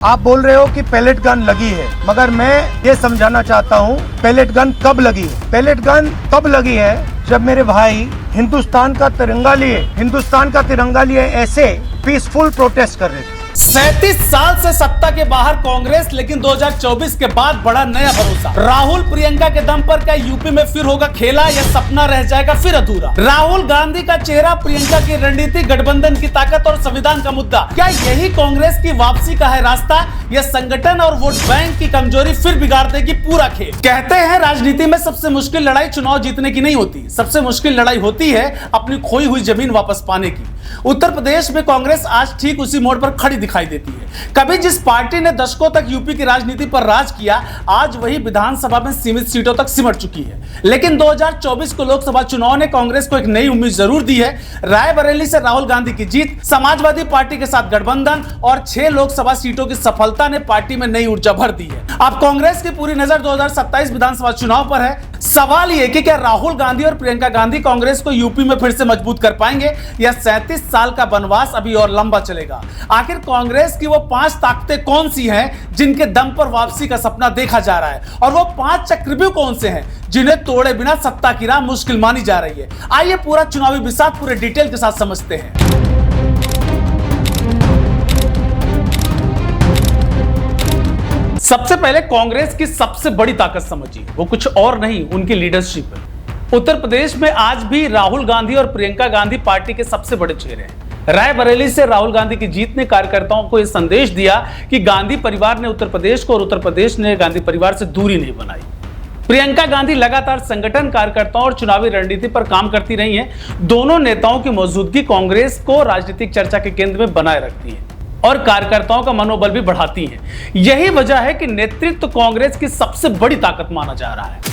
आप बोल रहे हो कि पैलेट गन लगी है, मगर मैं ये समझाना चाहता हूँ पैलेट गन कब लगी है। पैलेट गन तब लगी है जब मेरे भाई हिंदुस्तान का तिरंगा लिए ऐसे पीसफुल प्रोटेस्ट कर रहे थे। 37 साल से सत्ता के बाहर कांग्रेस, लेकिन 2024 के बाद बड़ा नया भरोसा। राहुल प्रियंका के दम पर क्या यूपी में फिर होगा खेला या सपना रह जाएगा फिर अधूरा? राहुल गांधी का चेहरा, प्रियंका की रणनीति, गठबंधन की ताकत और संविधान का मुद्दा, क्या यही कांग्रेस की वापसी का है रास्ता? यह संगठन और वोट बैंक की कमजोरी फिर बिगाड़ देगी पूरा खेल। कहते हैं राजनीति में सबसे मुश्किल लड़ाई चुनाव जीतने की नहीं होती, सबसे मुश्किल लड़ाई होती है अपनी खोई हुई जमीन वापस पाने की। उत्तर प्रदेश में कांग्रेस आज ठीक उसी मोड़ पर खड़ी दिखाई देती है। कभी जिस पार्टी ने दशकों तक यूपी की राजनीति पर राज किया, आज वही विधानसभा में सीमित सीटों तक सिमट चुकी है। लेकिन 2024 को लोकसभा चुनाव ने कांग्रेस को एक नई उम्मीद जरूर दी है। रायबरेली से राहुल गांधी की जीत, समाजवादी पार्टी के साथ गठबंधन और 6 लोकसभा सीटों की सफलता ने पार्टी में नई ऊर्जा भर दी है। अब कांग्रेस की पूरी नजर 2027 विधानसभा चुनाव पर है। सवाल यह कि क्या राहुल गांधी और प्रियंका गांधी कांग्रेस को यूपी में फिर से मजबूत कर पाएंगे या 37 साल का वनवास अभी और लंबा चलेगा? आखिर कांग्रेस की वो 5 ताकतें कौन सी हैं जिनके दम पर वापसी का सपना देखा जा रहा है, और वो 5 चक्रव्यूह कौन से हैं जिन्हें तोड़े बिना सत्ता की राह मुश्किल मानी जा रही है? आइए पूरा चुनावी विसात पूरे डिटेल के साथ समझते हैं। सबसे पहले कांग्रेस की सबसे बड़ी ताकत समझिए, वो कुछ और नहीं, उनकी लीडरशिप है। उत्तर प्रदेश में आज भी राहुल गांधी और प्रियंका गांधी पार्टी के सबसे बड़े चेहरे हैं। रायबरेली से राहुल गांधी की जीत ने कार्यकर्ताओं को यह संदेश दिया कि गांधी परिवार ने उत्तर प्रदेश को और उत्तर प्रदेश ने गांधी परिवार से दूरी नहीं बनाई। प्रियंका गांधी लगातार संगठन, कार्यकर्ताओं और चुनावी रणनीति पर काम करती रही हैं। दोनों नेताओं की मौजूदगी कांग्रेस को राजनीतिक चर्चा के केंद्र में बनाए रखती है और कार्यकर्ताओं का मनोबल भी बढ़ाती है। यही वजह है कि नेतृत्व कांग्रेस की सबसे बड़ी ताकत माना जा रहा है।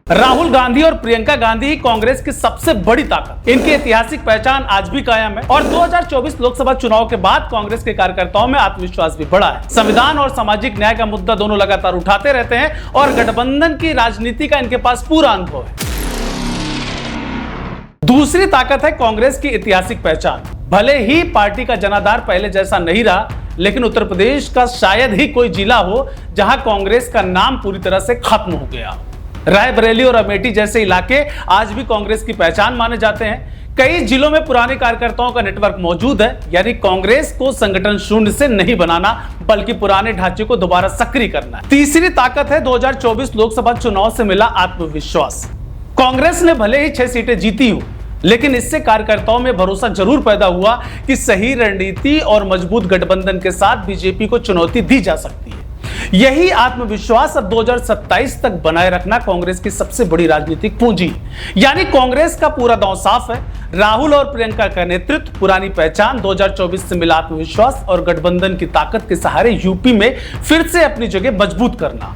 राहुल गांधी और प्रियंका गांधी ही कांग्रेस की सबसे बड़ी ताकत। इनकी ऐतिहासिक पहचान आज भी कायम है और 2024 लोकसभा चुनाव के बाद कांग्रेस के कार्यकर्ताओं में आत्मविश्वास भी बढ़ा है। संविधान और सामाजिक न्याय का मुद्दा दोनों लगातार उठाते रहते हैं और गठबंधन की राजनीति का इनके पास पूरा अनुभव है। दूसरी ताकत है कांग्रेस की ऐतिहासिक पहचान। भले ही पार्टी का जनाधार पहले जैसा नहीं रहा, लेकिन उत्तर प्रदेश का शायद ही कोई जिला हो जहां कांग्रेस का नाम पूरी तरह से खत्म हो गया। रायबरेली और अमेठी जैसे इलाके आज भी कांग्रेस की पहचान माने जाते हैं। कई जिलों में पुराने कार्यकर्ताओं का नेटवर्क मौजूद है, यानी कांग्रेस को संगठन शून्य से नहीं बनाना, बल्कि पुराने ढांचे को दोबारा सक्रिय करना है। तीसरी ताकत है 2024 लोकसभा चुनाव से मिला आत्मविश्वास। कांग्रेस ने भले ही 6 सीटें जीती हो, लेकिन इससे कार्यकर्ताओं में भरोसा जरूर पैदा हुआ कि सही रणनीति और मजबूत गठबंधन के साथ बीजेपी को चुनौती दी जा सकती है। यही आत्मविश्वास अब 2027 तक बनाए रखना कांग्रेस की सबसे बड़ी राजनीतिक पूंजी, यानी कांग्रेस का पूरा दांव साफ है। राहुल और प्रियंका का नेतृत्व, पुरानी पहचान, 2024 से मिला आत्मविश्वास और गठबंधन की ताकत के सहारे यूपी में फिर से अपनी जगह मजबूत करना।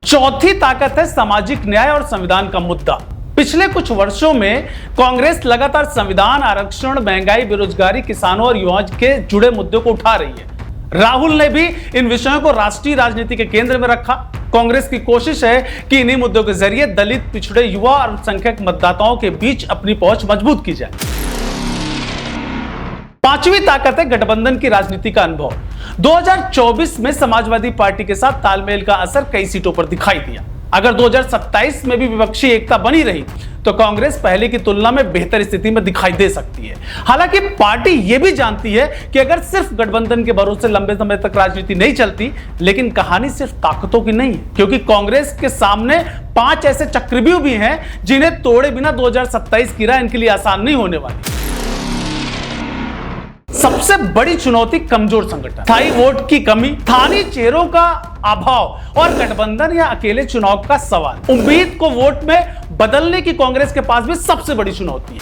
चौथी ताकत है सामाजिक न्याय और संविधान का मुद्दा। पिछले कुछ वर्षों में कांग्रेस लगातार संविधान, आरक्षण, महंगाई, बेरोजगारी, किसानों और युवाओं के जुड़े मुद्दों को उठा रही है। राहुल ने भी इन विषयों को राष्ट्रीय राजनीति के केंद्र में रखा। कांग्रेस की कोशिश है कि इन्हीं मुद्दों के जरिए दलित, पिछड़े, युवा और अल्पसंख्यक मतदाताओं के बीच अपनी पहुंच मजबूत की जाए। पांचवी ताकत है गठबंधन की राजनीति का अनुभव। 2024 में समाजवादी पार्टी के साथ तालमेल का असर कई सीटों पर दिखाई दिया। अगर 2027 में भी विपक्षी एकता बनी रही तो कांग्रेस पहले की तुलना में बेहतर स्थिति में दिखाई दे सकती है। हालांकि पार्टी यह भी जानती है कि अगर सिर्फ गठबंधन के भरोसे लंबे समय तक राजनीति नहीं चलती, लेकिन कहानी सिर्फ ताकतों की नहीं है, क्योंकि कांग्रेस के सामने 5 ऐसे चक्रव्यूह भी हैं जिन्हें तोड़े बिना 2027 की राह इनके लिए आसान नहीं होने वाली। सबसे बड़ी चुनौती कमजोर संगठन, स्थायी वोट की कमी, स्थानीय चेहरों का अभाव और गठबंधन या अकेले चुनाव का सवाल। उम्मीद को वोट में बदलने की कांग्रेस के पास भी सबसे बड़ी चुनौती है।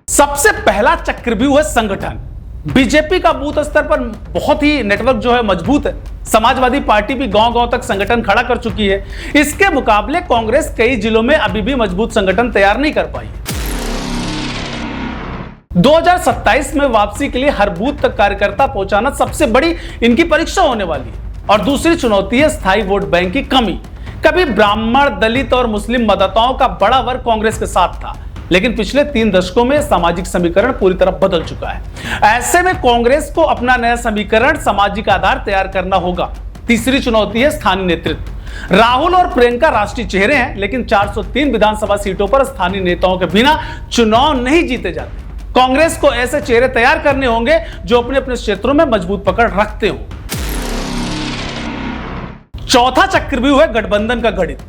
सबसे पहला चक्रव्यूह है संगठन। बीजेपी का बूथ स्तर पर बहुत ही नेटवर्क जो है मजबूत है। समाजवादी पार्टी भी गांव-गांव तक संगठन खड़ा कर चुकी है। इसके मुकाबले कांग्रेस कई जिलों में अभी भी मजबूत संगठन तैयार नहीं कर पाई। 2027 में वापसी के लिए हर बूथ तक कार्यकर्ता पहुंचाना सबसे बड़ी इनकी परीक्षा होने वाली है। और दूसरी चुनौती है स्थायी वोट बैंक की कमी। कभी ब्राह्मण, दलित और मुस्लिम मतदाताओं का बड़ा वर्ग कांग्रेस के साथ था, लेकिन पिछले 3 दशकों में सामाजिक समीकरण पूरी तरह बदल चुका है। ऐसे में कांग्रेस को अपना नया समीकरण सामाजिक आधार तैयार करना होगा। तीसरी चुनौती है स्थानीय नेतृत्व। राहुल और प्रियंका राष्ट्रीय चेहरे हैं, लेकिन 403 विधानसभा सीटों पर स्थानीय नेताओं के बिना चुनाव नहीं जीते जाते। कांग्रेस को ऐसे चेहरे तैयार करने होंगे जो अपने अपने क्षेत्रों में मजबूत पकड़ रखते हो। चौथा चक्रव्यूह है गठबंधन का गणित।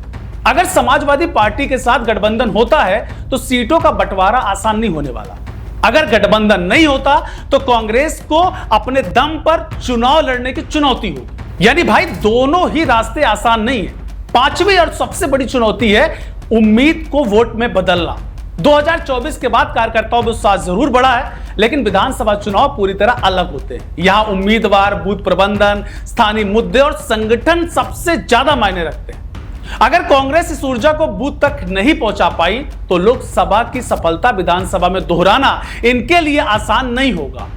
अगर समाजवादी पार्टी के साथ गठबंधन होता है तो सीटों का बंटवारा आसान नहीं होने वाला। अगर गठबंधन नहीं होता तो कांग्रेस को अपने दम पर चुनाव लड़ने की चुनौती होगी। यानी भाई दोनों ही रास्ते आसान नहीं है। पांचवी और सबसे बड़ी चुनौती है उम्मीद को वोट में बदलना। 2024 के बाद कार्यकर्ताओं में उत्साह जरूर बढ़ा है, लेकिन विधानसभा चुनाव पूरी तरह अलग होते हैं। यहां उम्मीदवार, बूथ प्रबंधन, स्थानीय मुद्दे और संगठन सबसे ज्यादा मायने रखते हैं। अगर कांग्रेस इस ऊर्जा को बूथ तक नहीं पहुंचा पाई तो लोकसभा की सफलता विधानसभा में दोहराना इनके लिए आसान नहीं होगा।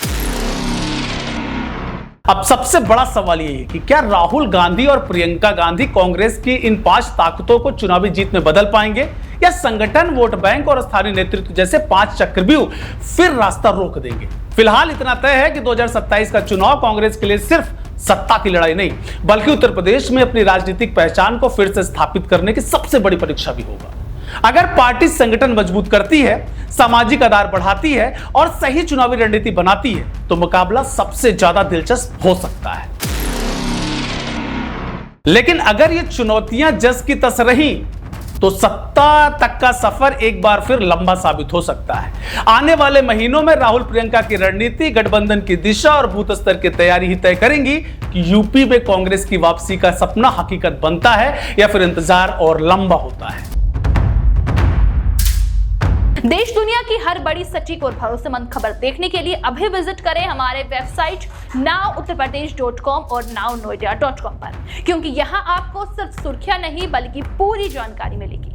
अब सबसे बड़ा सवाल यही है कि क्या राहुल गांधी और प्रियंका गांधी कांग्रेस की इन 5 ताकतों को चुनावी जीत में बदल पाएंगे, या संगठन, वोट बैंक और स्थानीय नेतृत्व जैसे 5 चक्रव्यूह फिर रास्ता रोक देंगे। फिलहाल इतना तय है कि 2027 का चुनाव कांग्रेस के लिए सिर्फ सत्ता की लड़ाई नहीं, बल्कि उत्तर प्रदेश में अपनी राजनीतिक पहचान को फिर से स्थापित करने की सबसे बड़ी परीक्षा भी होगा। अगर पार्टी संगठन मजबूत करती है, सामाजिक आधार बढ़ाती है और सही चुनावी रणनीति बनाती है तो मुकाबला सबसे ज्यादा दिलचस्प हो सकता है। लेकिन अगर ये चुनौतियां जस की तस रही तो सत्ता तक का सफर एक बार फिर लंबा साबित हो सकता है। आने वाले महीनों में राहुल प्रियंका की रणनीति, गठबंधन की दिशा और बूथ स्तर की तैयारी ही तय करेंगी कि यूपी में कांग्रेस की वापसी का सपना हकीकत बनता है या फिर इंतजार और लंबा होता है। देश दुनिया की हर बड़ी, सटीक और भरोसेमंद खबर देखने के लिए अभी विजिट करें हमारे वेबसाइट nowuttarpradesh.com और nownoida.com पर, क्योंकि यहाँ आपको सिर्फ सुर्खियां नहीं बल्कि पूरी जानकारी मिलेगी।